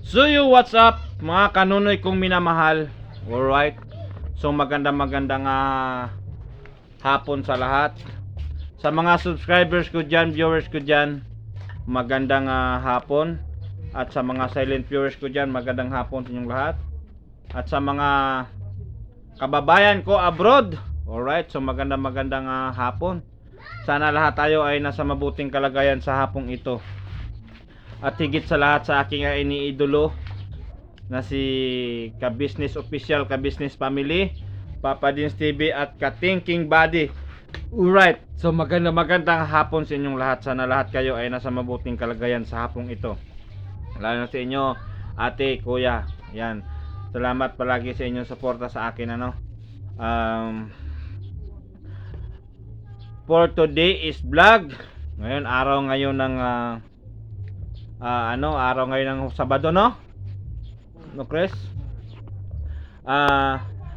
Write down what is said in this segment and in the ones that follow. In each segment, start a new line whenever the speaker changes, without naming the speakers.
So what's up mga kanunoy kong minamahal. Alright. So magandang hapon sa lahat. Sa mga subscribers ko dyan, viewers ko dyan, magandang hapon. At sa mga silent viewers ko dyan, magandang hapon sa inyong lahat. At sa mga kababayan ko abroad, alright, so magandang hapon. Sana lahat tayo ay nasa mabuting kalagayan sa hapong ito. At higit sa lahat sa aking iniidolo na si ka-business official, ka-business family, Papa Dins TV at ka-thinking body. Alright, so magandang hapon sa inyong lahat. Sana lahat kayo ay nasa mabuting kalagayan sa hapong ito. Lalo na sa inyo, ate, kuya. Yan. Salamat palagi sa inyong suporta sa akin for today is vlog. Ngayon, araw ngayon ng araw ngayon ng Sabado, no? No, Chris?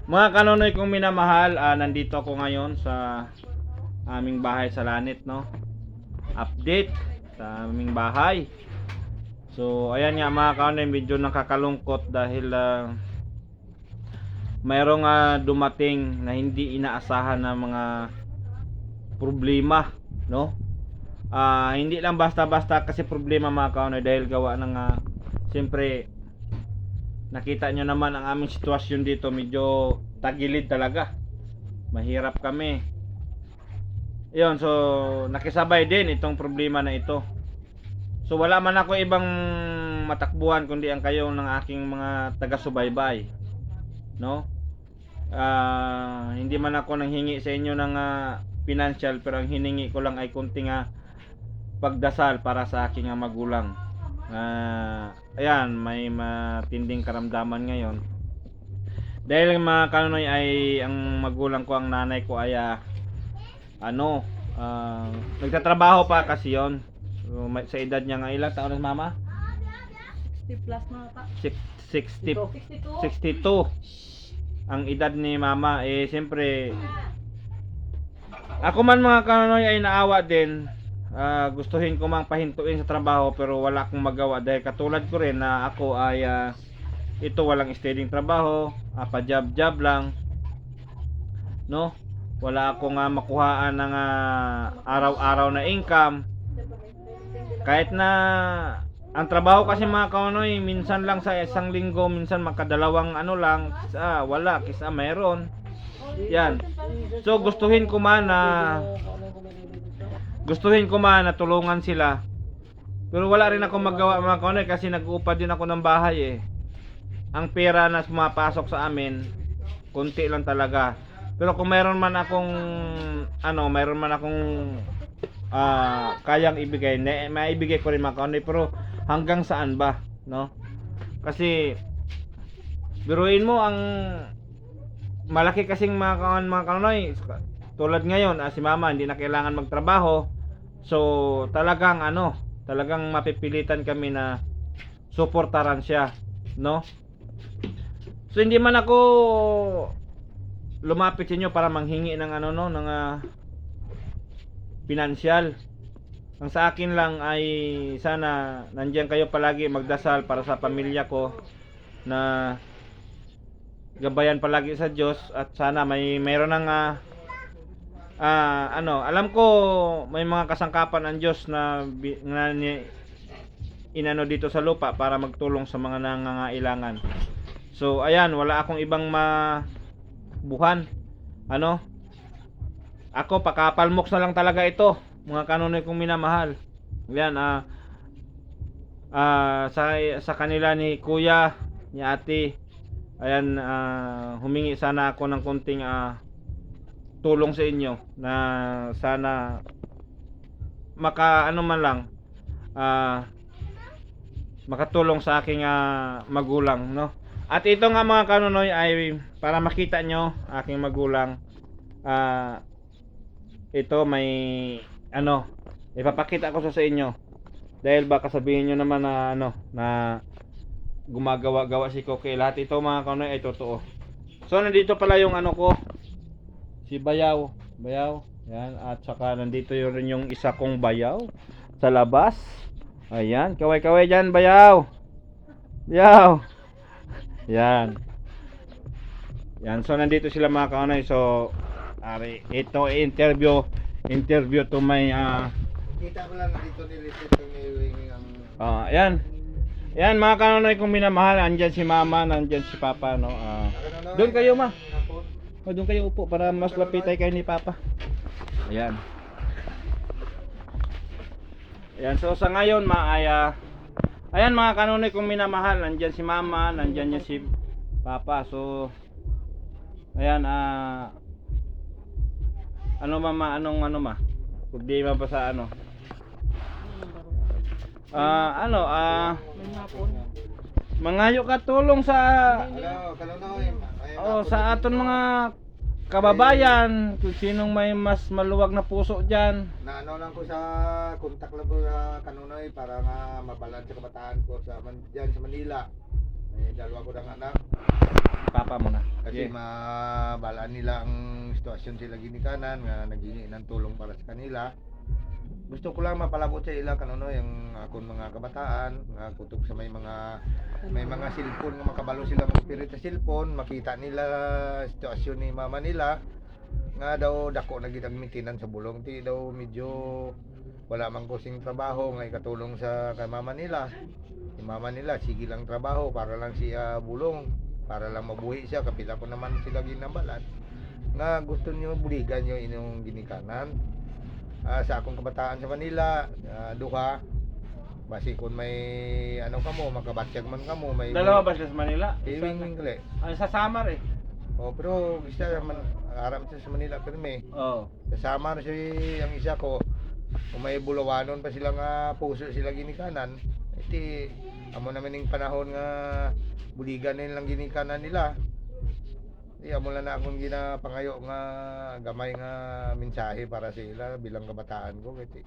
Mga kanonoy kong minamahal, nandito ako ngayon sa aming bahay sa Lanit, no? Update sa aming bahay. So, ayan nga mga kanonoy, medyo nakakalungkot dahil mayroong dumating na hindi inaasahan na mga problema, no? Hindi lang basta-basta kasi problema mga kaunay, dahil gawa ng siyempre nakita nyo naman ang aming sitwasyon dito, medyo tagilid talaga, mahirap kami. Yun, so nakisabay din itong problema na ito. So wala man ako ibang matakbuhan kundi ang kayo ng aking mga taga-subaybay, no? Hindi man ako nanghingi sa inyo ng financial, pero ang hiningi ko lang ay kunting pagdasal para sa aking magulang. Ayan, may matinding karamdaman ngayon. Dahil mga kanonoy ay ang magulang ko, ang nanay ko ay nagtatrabaho pa kasi yon. So, sa edad niya nga, ilang taon na mama?
60 plus na pa.
62 ang edad ni mama. Siyempre ako man mga kanonoy ay naawa din. Gustuhin ko mang pahintuin sa trabaho, pero wala akong magawa dahil katulad ko rin na ako ay ito walang steadying trabaho, pa job lang, no? Wala akong makuhaan ng araw-araw na income. Kahit na ang trabaho kasi mga kanonoy, minsan lang sa isang linggo, minsan makadalawang lang, wala, kisa meron. Yan. So gustuhin ko man na tulungan sila, pero wala rin ako magawa mga kanonoy kasi nag-uupa din ako ng bahay. Ang pera na pumapasok sa amin konti lang talaga. Pero kung mayroon man akong kayang ibigay, maibigay ko rin mga kanonoy, pero hanggang saan ba, no? Kasi biruin mo, ang malaki kasing mga kanonoy, tulad ngayon, si mama hindi na kailangan magtrabaho. So talagang talagang mapipilitan kami na suportaran siya, no? So hindi man ako lumapit sa inyo para manghingi ng ng financial. Ang sa akin lang ay sana nandiyan kayo palagi, magdasal para sa pamilya ko, na gabayan palagi sa Diyos, at sana mayroon ng alam ko may mga kasangkapan ang Diyos na inano dito sa lupa para magtulong sa mga nangangailangan. So ayan, wala akong ibang mabuhan. Ako pakapalmoks na lang talaga ito, mga kanonoy kong minamahal. Ayan, sa kanila ni kuya, ni ate, ayan, humingi sana ako ng konting tulong sa inyo, na sana makatulong sa aking magulang, no? At ito nga mga kanonoy ay para makita nyo aking magulang. Ito may ipapakita ko sa inyo, dahil baka sabihin nyo naman na gumagawa-gawa si Koke. Lahat ito mga kanonoy ay totoo. So nandito pala yung ko, si Bayaw. Yan, at saka nandito rin yung isa kong bayaw sa labas. Ayan, kaway-kaway dyan, Bayaw. Yaw. Yan. Yan, so nandito sila mga kaunay. So, ito interview to may
Kita ko lang dito nilisit yung may ang
yan. Yan mga kaunay kong minamahal, andyan si mama, nandyan si papa, no. Doon kayo ma. Doon kayo upo para mas lapitay kayo ni papa. Ayan. Ayan, so sa ngayon ayan mga kanunay kong minamahal, nandyan si mama, nandyan si papa. So ayan, ano mama, anong ano ma? Problema pa sa ano?
May hapon.
Mangayo ka tulong sa
Kanunoy.
sa aton mga kababayan, kung sinong may mas maluwag na puso diyan.
Naano lang ko sa kontak lang ko sa Kanunoy para nga mabalan sa kabataan ko sa diyan sa Manila. May dalawa ko ng anak.
Papa mo na.
Kasi
Yeah.
mabalaan nila ang sitwasyon sila ginikanan nga naghingi ng tulong para sa kanila. Gusto ko lang mapalabot sa ila Kanunoy yung akong mga kabataan nga kutob sa may mga cellphone nga makabalo sila magpirit sa cellphone, makita nila sitwasyon ni mama nila nga daw dako na gid ang maintenance sa bulong, ti daw medyo wala man kusing trabaho nga ikatulong sa kay mama nila. Si mama nila sige lang trabaho para lang siya bulong, para lang mabuhi siya, kapila ko naman sila ginabalan nga gusto niyo buligan niyo inyong ginikanan. Sa akong kabataan sa Manila, duha basi kun may ano kamo makabatyag man kamo may
Dalawa ba sila sa Manila?
Iwing kle.
Sa Samar eh.
Oh, pero isa man aram siya sa Manila perme.
Oo.
Sa Samar si ang isa ko kung may bulawanon pa sila nga puso sila ginikanan. Iti amo naman ning panahon nga buligan nilang ginikanan nila. Di amo lang na akong ginapangayo nga gamay nga mensahe para sa ila bilang kabataan ko kiti.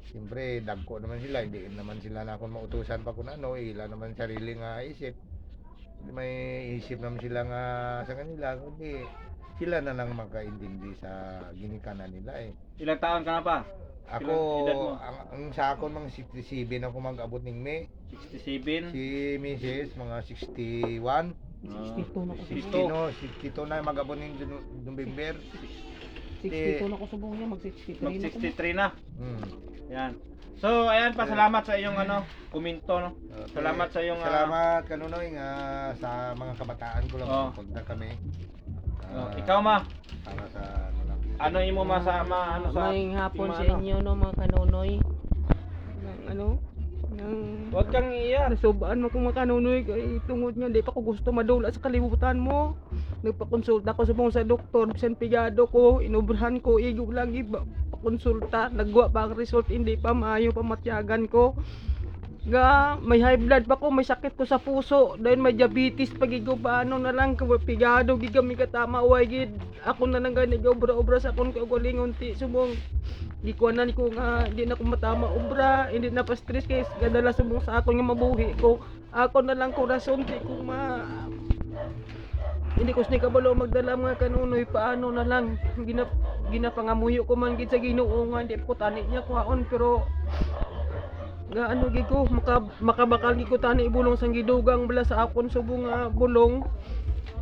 Siyempre dagko naman sila, hindi naman sila na akong mautusan pa kung ano, ila naman sarili nga isip. May isip naman sila nga sa kanila, kundi sila na lang makaintindi sa ginikanan nila eh.
Ilang taon ka na pa?
Ako,
Ilang edad mo?
ang sa akon mga 67 ako mag-abot ning May.
67.
Si Mrs. mga 61.
62 na ko.
62.
62 na mag-abot ning November.
62 na ko subong niya, mag 63
Mag
na ko.
63 na.
Hmm.
Yan. So, ayan pa, salamat sa iyong komento, no.
Okay.
Salamat sa iyong
Salamat Kanunoy nga sa mga kabataan ko lang
Oh.
punta kami.
ikaw ma,
Para sa ano lang.
ano imo masama sa
May hapon
mga
sa inyo no mga kanunoy. Ng
Huwag kang iiyak.
nasubaan mo kung makanunoy kay tungod nga di pa ko gusto madula sa kalibutan mo. Nagpakonsulta ko sa doktor, bisan pigado ko, inubrahan ko, igo lagi ba pakonsulta, nagwa pa ang result, hindi pa maayo pa matyagan ko. Nga may high blood pa ko, may sakit ko sa puso, dahil may diabetes pagigo pa ano na lang ko pigado gigami katama way gid. Ako na nang gani obra-obra sa akon kaugalingon ti subong gikuanan ko nga di na ko matama obra, hindi na pa stress kay gadala subong sa akon nga mabuhi ko. Ako na lang ko rason ti ko hindi ko sini kabalo magdala mga kanunoy paano na lang ginapangamuyo ko man gid sa Ginoo nga di ko tani niya kuhaon pero nga ano gid ko makabakal gid ko tani ibulong sang gidugang bala sa akon subong nga bulong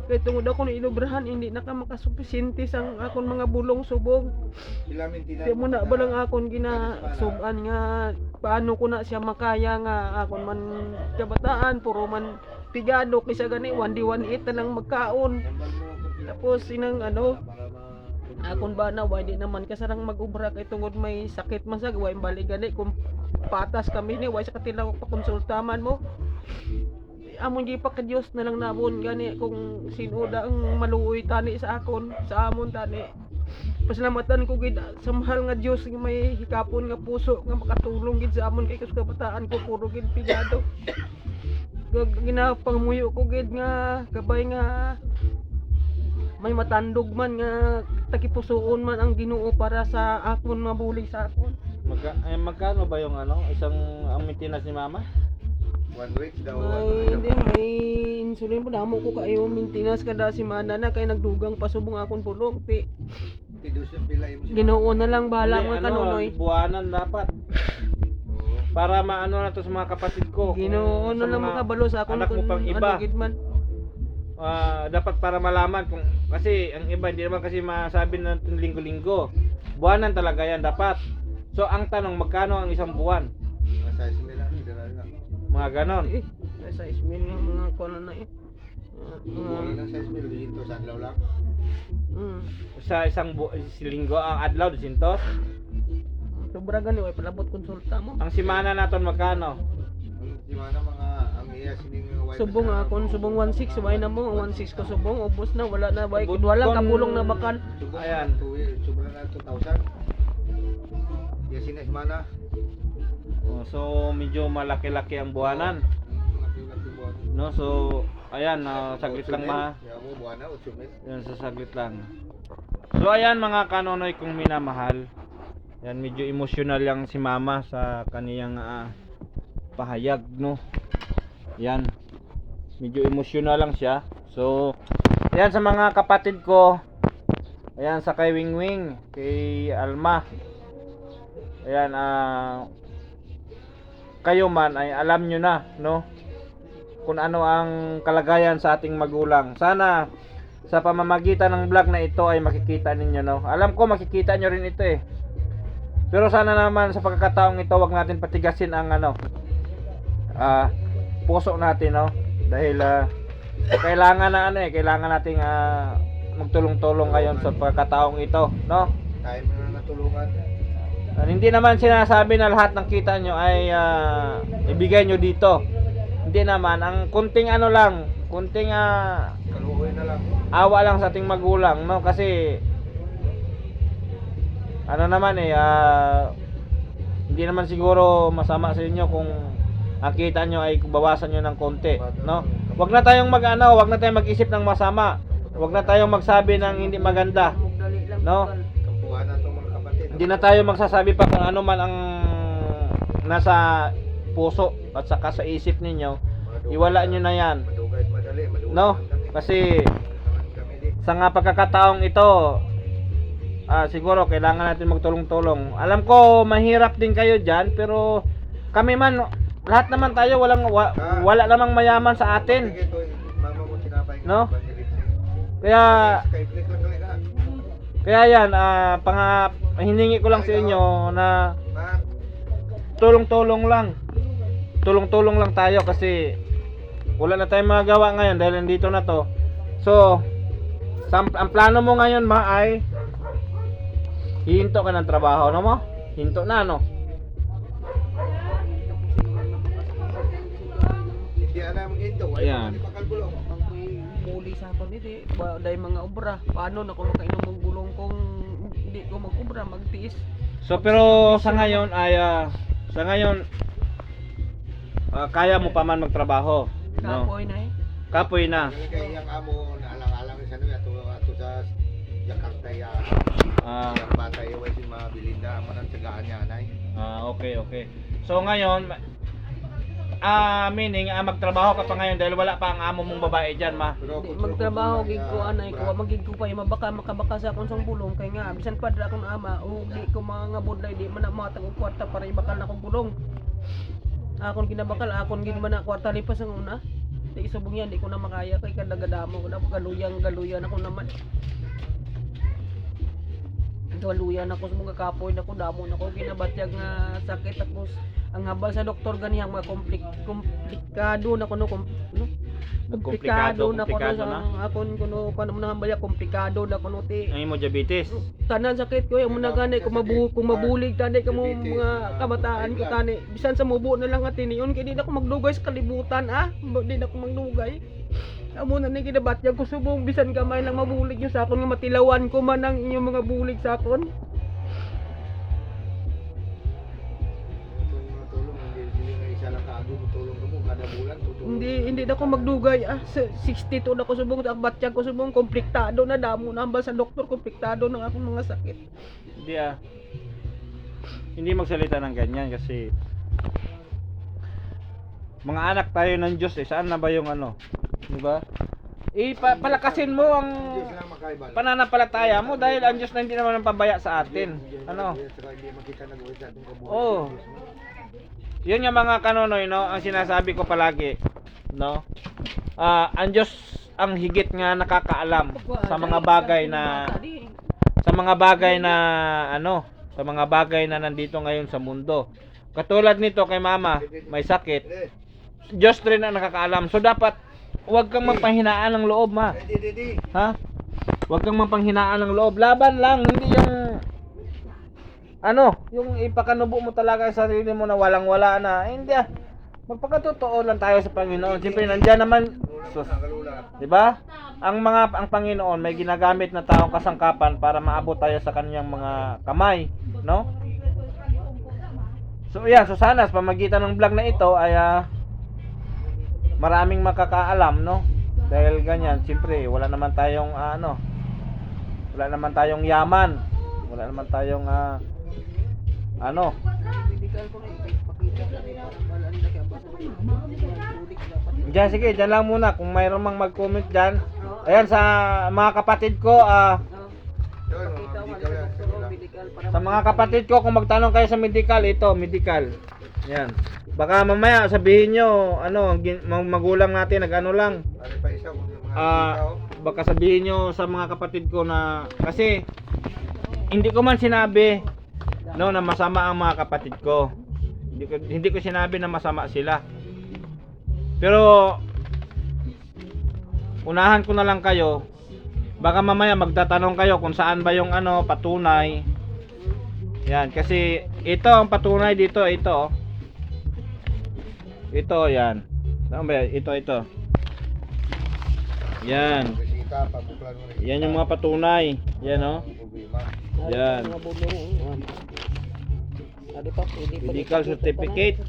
kay tungod ako ni inubrahan hindi na ka makasupisente sang akon mga bulong subong.
Sila maintenance.
Di mo na ba lang akon ginasuban nga paano ko na siya makaya nga akon man kabataan puro man pigado kaysa gani 1D18 na lang magkaon. Tapos sinang akon ba na why di naman kasarang mag-ubra kay tungod may sakit man sa way balik gani kung patas kami ni way sa katilaw pakonsultaman mo. Amon gi pa ka Dios na lang nabon gani kung sino da ang maluoy tani sa akon sa amon tani. Pasalamatan ko gid sa mahal nga Dios nga may hikapon nga puso nga makatulong gid sa amon kay kabataan ko puro gid pigado. Ginapangamuyo ko gid nga gabay nga may matandog man nga takipusoon man ang Ginoo para sa akon mabuli sa akon.
Magkano ba yung isang ang maintenance ni mama?
1 week daw.
May insulin po damo ko kayo maintenance kada semana na kay nagdugang pasubong akon pulong ti
Tidus yung pila mo.
Ginoo na lang bahala mga kanunoy.
Buwanan dapat. para maano na to sa mga kapatid ko.
Ginoo na
Sa
lang
mga
makabalo sa akon
anak mo pang iba.
gid man.
Dapat para malaman kung kasi ang iba hindi naman kasi masabi natin linggo-linggo. Buwanan talaga yan dapat. So ang tanong magkano ang isang buwan?
Mga size nila, dala lang.
Mga ganon.
Eh, sa ismin nga mga kono na eh.
Wala lang size nila dito sa adlaw lang.
Sa isang linggo ang adlaw dusintos.
Sobra gani way palabot konsulta mo.
Ang simana naton magkano?
Di mana mga ang iya sining wife.
Subong akon subong 16 way na mo, ang 16 ko subong ubos na wala na way wala
Kon-
kabulong na bakal.
Ayan.
Sobra na 2,000. Ya sinis mana.
So medyo malaki-laki ang buwanan.
Laki-laki buwan.
No, so ayan, saglit lang ma.
Ya mo buwan na 8,000.
Yan sa saglit lang. So ayan mga kanonoy kong minamahal. Yan medyo emotional yang si mama sa kaniyang pahayag no. Yan. Medyo emotional lang siya. So ayan sa mga kapatid ko. Ayan sa kay Wingwing, kay Alma. Ayan kayo man ay alam nyo na no kung ano ang kalagayan sa ating magulang. Sana sa pamamagitan ng vlog na ito ay makikita ninyo no. Alam ko makikita nyo rin ito eh. Pero sana naman sa pagkakataong ito wag natin patigasin ang puso natin no. Dahil kailangan na kailangan nating magtulong-tulong ngayon sa pagkakataong ito no.
Tayo mo na natulungan.
Hindi naman sinasabi na lahat ng kita nyo ay ibigay nyo dito. Hindi naman, ang kunting kunting
Kaluoy na lang.
awa lang sa ating magulang no kasi ano naman hindi naman siguro masama sa inyo kung ang kita nyo ay bawasan nyo ng konti no. Wag na tayong wag na tayong mag-isip ng masama. Wag na tayong magsabi ng hindi maganda
Mugdali lang
no.
bakal.
Kampuhan na itong mga kapatid.
Hindi na tayo magsasabi pa kung ano man ang nasa puso at saka sa isip ninyo. Iwala nyo na yan
Madugay madali, madugay
no
kami.
kasi
Kami di.
sa nga pagkakataong ito siguro kailangan natin magtulong-tulong. Alam ko mahirap din kayo dyan pero kami man lahat naman tayo wala namang mayaman sa atin
Sige, ito, mama mo tinapay nga,
No?
evangelist.
kaya
Skype lang talaga.
kaya yan hiningi ko lang sa inyo na
Ma,
tulong-tulong lang tayo kasi wala na tayong magagawa ngayon dahil nandito na to. So ang plano mo ngayon ay hihinto ka ng trabaho no mo? Hinto na no?
hindi ana mong ito.
Ayan.
Hindi pakalbulong.
Ang muli sa akon dito dahil mga obra paano na ko makainom ng gulong kung hindi ko mag-obra magtiis.
So pero sa ngayon kaya mo pa man magtrabaho no?
Kapoy na eh.
Kapoy na.
Yung kay iyang amo naalang-alang sa nung ato sa Jakarta ya. Yang bata yung si mga Belinda manang tagaan niya anay.
Okay. So ngayon meaning magtrabaho ka pa ngayon dahil wala pa ang amo mong babae diyan ma.
Pero
Di
kung
magtrabaho gid ko anay
bra-
ko magig ko pa makabaka sa akong sang bulong kay nga bisan pa dra akong ama o di ko mga budlay di man na matag og kwarta para ibakal na akong bulong. Akon ginabakal akon gid man na kwarta lipas ang una. Di isubong yan di ko na makaya kay kadagadamo wala galuyan ako naman. Galuyan ako sa mga kapoy nako damo nako ginabatyag nga sakit ako ang habal sa doktor ganiyang mga komplikado na kuno komplikado na kuno sa akon kuno paano mo nahambal komplikado na kuno ti
Ang imo diabetes.
tanan sakit ko yung muna gani kung mabulig tani ka mo mga kabataan ko tani bisan sa mubo na lang atin yun kay di na ko magdugay sa kalibutan di na ko magdugay amo na ni gidabatyag ko subong bisan gamay lang mabulig yung sa akon nga matilawan ko man ang inyong mga bulig sa akon.
tulong hindi nga isa lang kaado tulong ka mo kada bulan tutulong.
Hindi na ko magdugay 62 na ko subong ang batyag ko subong komplektado na damo na hambal sa doktor komplektado ng akong mga sakit.
Hindi magsalita ng ganyan kasi mga anak tayo ng Diyos saan na ba yung di ba? Palakasin mo ang
Diyos lang makaibal.
pananampalataya mo dahil ang Diyos na hindi naman ang pabaya sa atin.
Saka hindi makita nag-uwi sa atong kabuhay.
Oo. yun nga mga kanonoy, no, ang sinasabi ko palagi, no, ang Diyos ang higit nga nakakaalam sa mga bagay na ano, sa mga bagay na nandito ngayon sa mundo. Katulad nito kay mama, may sakit, Diyos rin ang nakakaalam. So dapat huwag kang mapanghinaan ng loob, ma. Ha? Huwag kang mapanghinaan ng loob. Laban lang, hindi yung ano, yung ipakanubo mo talaga sa sarili mo na walang-wala na. Hindi ah. Magpakatotoo lang tayo sa Panginoon. Siyempre nandiyan naman, sus, 'di ba? Ang Panginoon may ginagamit na taong kasangkapan para maabot tayo sa kanyang mga kamay, no? So yan, so sana sa pamagitan ng vlog na ito ay maraming makakaalam, no? Dahil ganyan, siyempre wala naman tayong wala naman tayong yaman. Wala naman tayong ano. Diyan, sige, dyan lang muna. Kung mayroon mang mag-comment dyan. Ayan, sa mga kapatid ko, sa mga kapatid ko, kung magtanong kayo sa medical, ito, medical. Yan. Baka mamaya sabihin nyo, magulang natin, nag-ano lang. Baka sabihin nyo sa mga kapatid ko na, kasi, hindi ko man sinabi, no, na masama ang mga kapatid ko. Hindi ko sinabi na masama sila. Pero unahan ko na lang kayo. Baka mamaya magtatanong kayo kung saan ba yung patunay. Yan, kasi ito ang patunay dito, ito. Ito, yan. Saan ba? Ito. Yan. Yan yung mga patunay. Yan, oh. Yan. Medical certificate.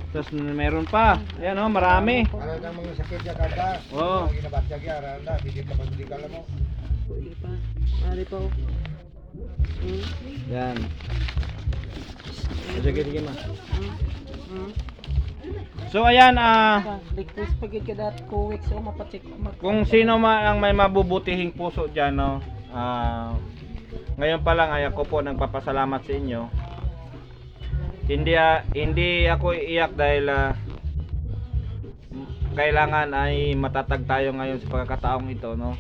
Tapos meron pa. Ayan, oh, marami.
Para ng mga sakit ya kada.
Oo.
Ginabatya ya randa, hindi ka medical mo.
Pwede pa. Ari pa.
Yan. Sige ma. So ayan,
Request pagid ka dat ko weeks o mapacheck.
kung sino man ang may mabubutihing puso diyan, no. Ngayon pa lang ay ako po nagpapasalamat sa inyo. Hindi ako iiyak dahil kailangan ay matatag tayo ngayon sa pagkakataong ito, no.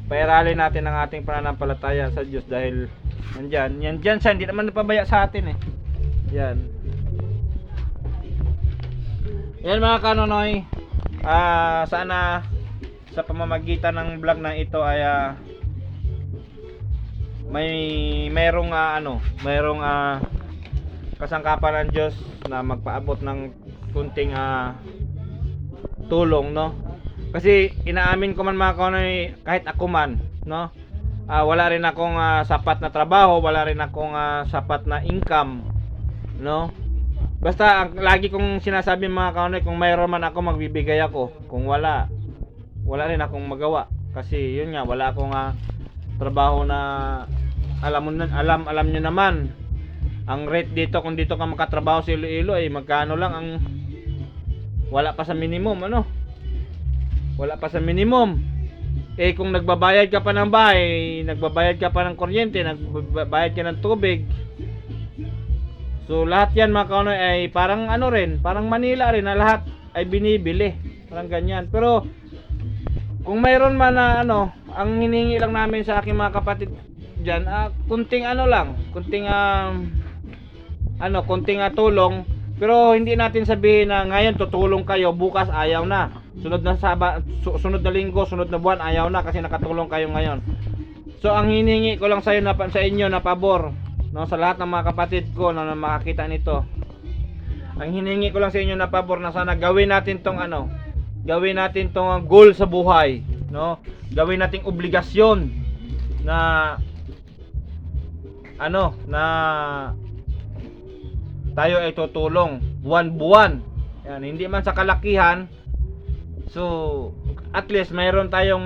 Pairalin natin ang ating pananampalataya sa Diyos dahil nandiyan siya, hindi naman napabaya sa atin eh. Yan. Yan mga kanonoy. Sana sa pamamagitan ng vlog na ito ay mayroong kasangkapan ng Diyos na magpaabot ng kunting tulong, no. Kasi inaamin ko man mga kanonoy, kahit ako man, no, wala rin akong sapat na trabaho, wala rin akong sapat na income, no. Basta ang lagi kong sinasabi mga kanonoy, kung mayroon man ako magbibigay ako, kung wala rin akong magawa. Kasi yun nga, wala akong trabaho na alam nyo naman ang rate dito. Kung dito ka makatrabaho sa Iloilo ay magkano lang ang wala pa sa minimum, wala pa sa minimum. Kung nagbabayad ka pa ng bahay, nagbabayad ka pa ng kuryente, nagbabayad ka ng tubig, so lahat yan mga kanonoy ay parang parang Manila rin na lahat ay binibili, parang ganyan. Pero kung mayroon man na ang hiningi lang namin sa aking mga kapatid diyan, kunting kunting tulong. Pero hindi natin sabihin na ngayon tutulong kayo, bukas ayaw na. Sunod na linggo, sunod na buwan ayaw na kasi nakatulong kayo ngayon. So ang hiningi ko lang sa inyo na pabor, no, sa lahat ng mga kapatid ko na makakita nito. Ang hiningi ko lang sa inyo na pabor na sana gawin natin tong goal sa buhay, no? Gawin nating obligasyon na tayo ay tutulong buwan-buwan. Yan, hindi man sa kalakihan. So, at least mayroon tayong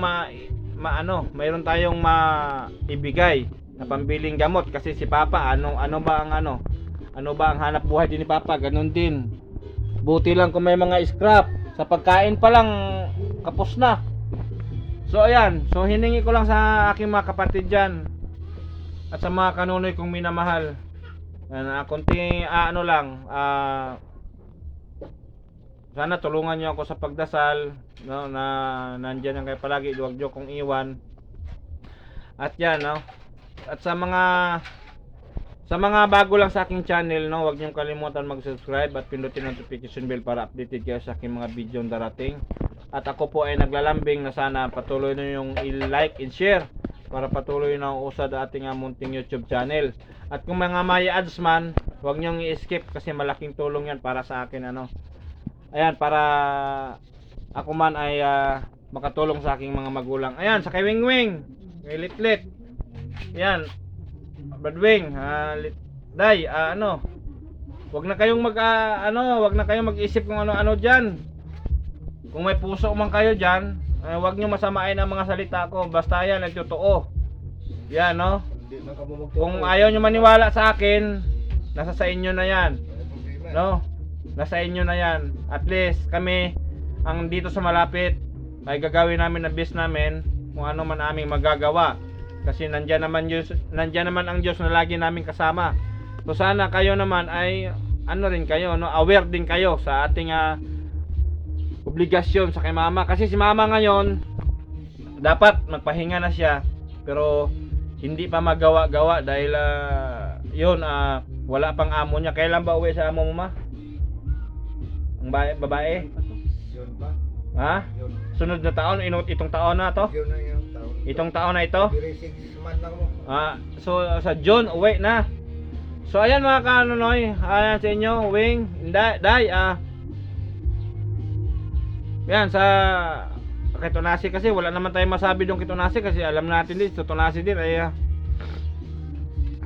mayroon tayong maibigay na pambiling gamot kasi si Papa, ano ba ang hanap buhay din ni Papa? Ganun din. Buti lang kung may mga scrap. Sa pagkain pa lang kapos na. So ayan, so hiningi ko lang sa aking mga kapatid diyan at sa mga kanonoy kong minamahal. Konting ano lang, sana tulungan niyo ako sa pagdasal, no, na nandiyan lang kayo palagi, huwag niyo kong iwan. At yan, no. At sa mga bago lang sa aking channel, no, huwag niyo kalimutan mag-subscribe at pindutin ang notification bell para updated kayo sa aking mga video darating. At ako po ay naglalambing na sana patuloy niyo yung i-like and share para patuloy na usad ating munting YouTube channel. At kung mga may ads man, huwag niyo i-skip kasi malaking tulong yan para sa akin, ano. Ayan, para ako man ay makatulong sa aking mga magulang. Ayan, sa kay Wingwing, kay Litlit. Ayan, Badwing, Day, ano, wag na kayong wag na kayong mag-isip kung ano-ano diyan. Kung may puso man kayo diyan, wag niyo masamain ang mga salita ko, basta yan nagtotoo. Yan, no?
Hindi man ka mo
Kung ayaw niyo maniwala sa akin, nasa sa inyo na yan. No? Nasa inyo na yan. At least kami ang dito sa malapit ay gagawin namin na best namin kung ano man aming magagawa. Kasi nandiyan naman ang Diyos na lagi namin kasama. So sana kayo naman ay ano rin kayo, no, aware din kayo sa ating obligasyon sa kay mama. Kasi si mama ngayon dapat magpahinga na siya, pero hindi pa magawa-gawa dahil yun, wala pang amo niya. Kailan ba uwi sa amo mo, ma? Ang babae?
Yun ba?
Ha?
Yun.
Sunod na taon, itong taon na to?
Yun na yung taon.
Itong taon na ito?
Pero 6 months lang mo.
So sa June uwi na. So ayan mga kanonoy, ayan sa inyo, Wing, Day, yan sa Kitonasi kasi wala naman tayong masabi doon Kitonasi kasi alam natin din, Kitonasi din ay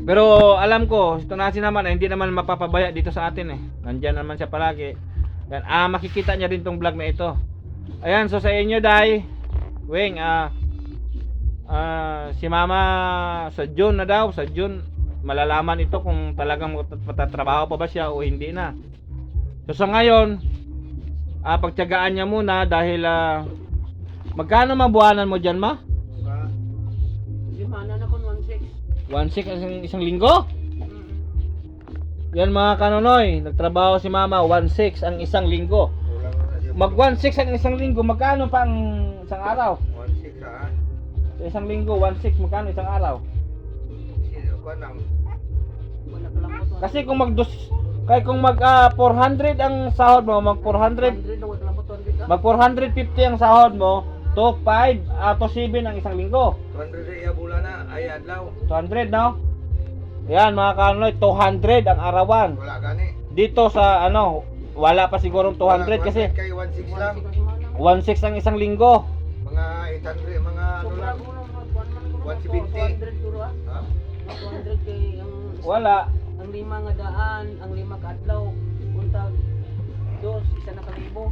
pero alam ko, Kitonasi naman ay hindi naman mapapabaya dito sa atin eh. Nandiyan naman siya palagi. Yan, makikita niya rin tong vlog na ito. Ayan, so sa inyo, Day, Wing, si mama sa June na daw, sa June malalaman ito kung talagang matatrabaho pa ba siya o hindi na. So sa ngayon, pagtiyagaan niya muna dahil magkano mabuhanan mo dyan, ma?
Limana na kon 1.6.
1.6 isang linggo? Yan mga kanonoy, nagtrabaho si mama 1.6 ang isang linggo.
Kulang na siya.
Mag 1.6 ang isang linggo, magkano pa ang isang araw?
1.6 ha.
Sa isang linggo, 1.6, magkano isang araw?
Sino ko nang
Wala ka lang po.
Kasi kung kung mag 400 ang sahod mo, mag 400,
100 na wala lang po 200 ka.
mag 450 ang sahod mo, to 5 to 7 ang isang linggo.
200 iya bulan na ay adlaw.
200, no? Yan mga kanonoy, 200 ang arawan.
Wala gani.
Dito sa wala pa sigurong 200 kasi
kay 1.6 lang.
1.6 ang isang linggo.
Mga 800 mga ano lang. 170.
200 duro ha.
Ha?
200 kay
Wala.
ang 5 nga daan, ang 5 ka adlaw, untag dos, isa na kalibo.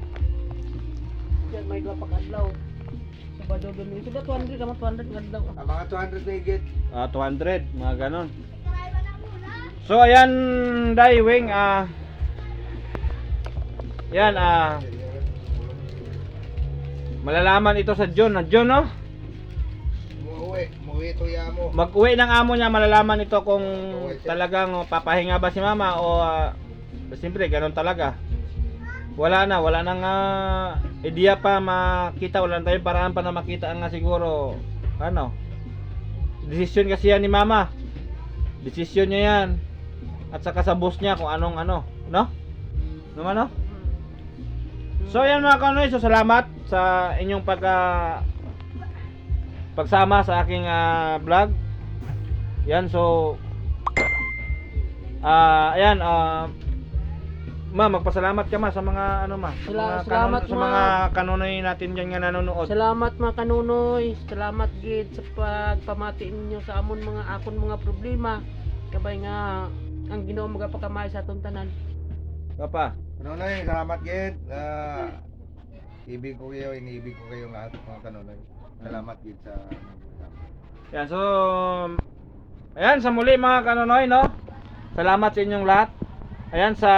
Diyan may 2 pa ka adlaw. Sabado doon ito da 200 naman 200 nga adlaw.
Ang mga 200 higit.
200, mga ganon. So ayan, Day, Wing, yan, malalaman ito sa June, no?
Umuwi to ya mo.
Mag-uwi ng amo niya, malalaman ito kung talagang papahinga ba si mama o siyempre ganon talaga. Wala nang ideya pa makita, wala na tayong paraan pa na makita nga siguro desisyon kasi yan ni mama. Desisyon niya yan. At saka sa boss niya kung anong no? Naman, no? So yan mga kanoy, so salamat sa inyong pagsama sa aking vlog. Yan, so ayan, ma, magpasalamat ka ma sa mga
Salamat,
sa
ma.
mga kanonoy natin diyan nga nanonood.
Salamat mga kanunoy, salamat gid sa pagpamati ninyo sa amon akon mga problema. Kabay nga ang Ginoo magapakamay sa atong tanan.
Papa.
Kanonoy, salamat gid. Ibig ko kayo, iniibig ko kayo lahat mga kanonoy. Salamat gid sa
Yan, so ayan, sa muli mga kanonoy, no? Salamat sa inyong lahat. Ayan, sa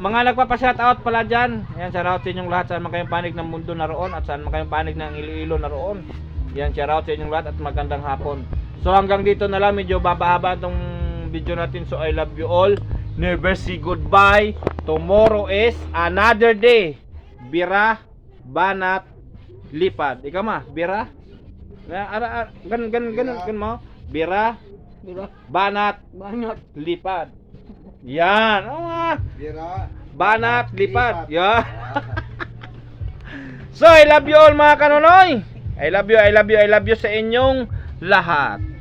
mga nagpapa-shoutout pala dyan, ayan, shoutout sa inyong lahat, saan man kayong panig ng mundo naroon at saan man kayong panig ng Iloilo naroon. Yan, shoutout sa inyong lahat at magandang hapon. So hanggang dito na lang, medyo babahaba itong video natin. So I love you all. Never say goodbye. Tomorrow is another day. Bira, banat, lipad. Ikaw ma, bira? Gan mo. Bira,
Bira,
banat,
banat.
lipad. Yan.
Bira.
Banat, lipad. Yan. So I love you all mga kanonoy. I love you sa inyong lahat.